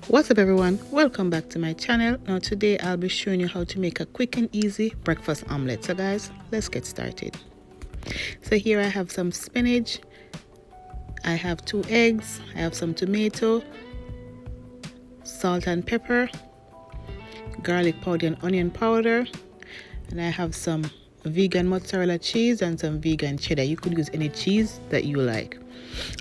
What's up everyone, welcome back to my channel. Now today I'll be showing you how to make a quick and easy breakfast omelette. So guys, let's get started. So here I have some spinach, I have 2 eggs, I have some tomato, salt and pepper, garlic powder and onion powder, and I have some vegan mozzarella cheese and some vegan cheddar. You could use any cheese that you like.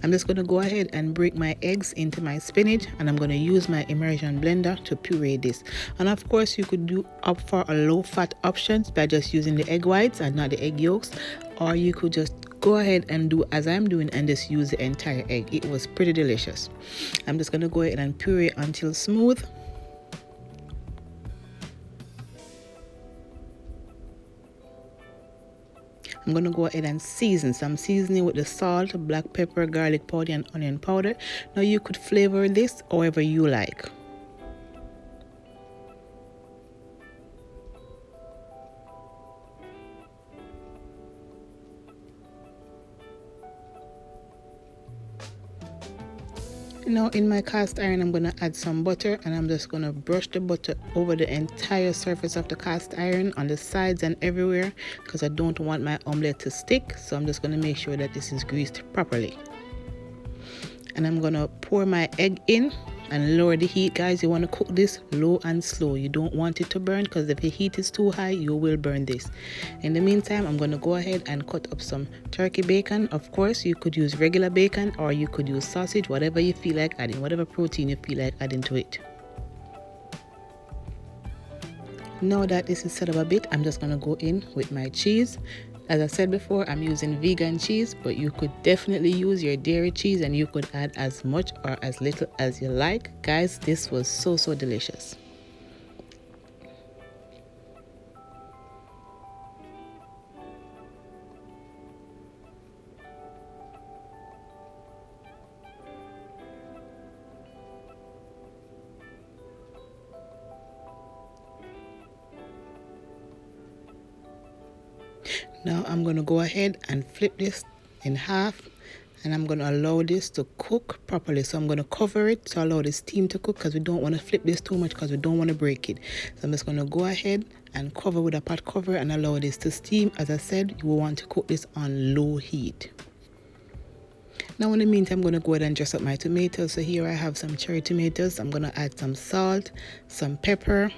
I'm just going to go ahead and break my eggs into my spinach, and I'm going to use my immersion blender to puree this. And of course you could opt for a low fat options by just using the egg whites and not the egg yolks, or you could just go ahead and do as I'm doing and just use the entire egg. It was pretty delicious. I'm just going to go ahead and puree until smooth. I'm going to go ahead and season. So I'm seasoning with the salt, black pepper, garlic powder and onion powder. Now you could flavor this however you like. Now in my cast iron I'm going to add some butter, and I'm just going to brush the butter over the entire surface of the cast iron, on the sides and everywhere, because I don't want my omelette to stick. So I'm just going to make sure that this is greased properly. And I'm going to pour my egg in and lower the heat. Guys, you want to cook this low and slow. You don't want it to burn, because if the heat is too high you will burn this. In the meantime, I'm going to go ahead and cut up some turkey bacon. Of course you could use regular bacon or you could use sausage, whatever you feel like adding, whatever protein you feel like adding to it. Now that this is set up a bit, I'm just going to go in with my cheese. As I said before, I'm using vegan cheese, but you could definitely use your dairy cheese, and you could add as much or as little as you like. Guys, this was so delicious. Now I'm going to go ahead and flip this in half, and I'm going to allow this to cook properly. So I'm going to cover it to allow the steam to cook, because we don't want to flip this too much, because we don't want to break it. So I'm just going to go ahead and cover with a pot cover and allow this to steam. As I said, you will want to cook this on low heat. Now in the meantime, I'm going to go ahead and dress up my tomatoes. So here I have some cherry tomatoes. I'm going to add some salt, some pepper,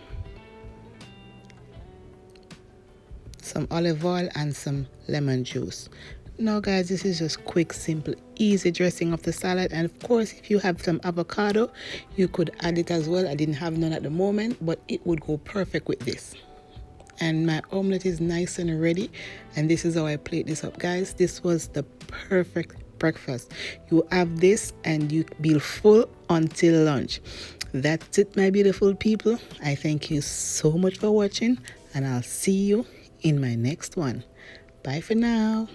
some olive oil and some lemon juice. Now guys, this is just quick, simple, easy dressing of the salad. And of course, if you have some avocado, you could add it as well. I didn't have none at the moment, but it would go perfect with this. And my omelette is nice and ready, and this is how I plate this up. Guys, this was the perfect breakfast. You have this and you be full until lunch. That's it, my beautiful people. I thank you so much for watching, and I'll see you in my next one. Bye for now.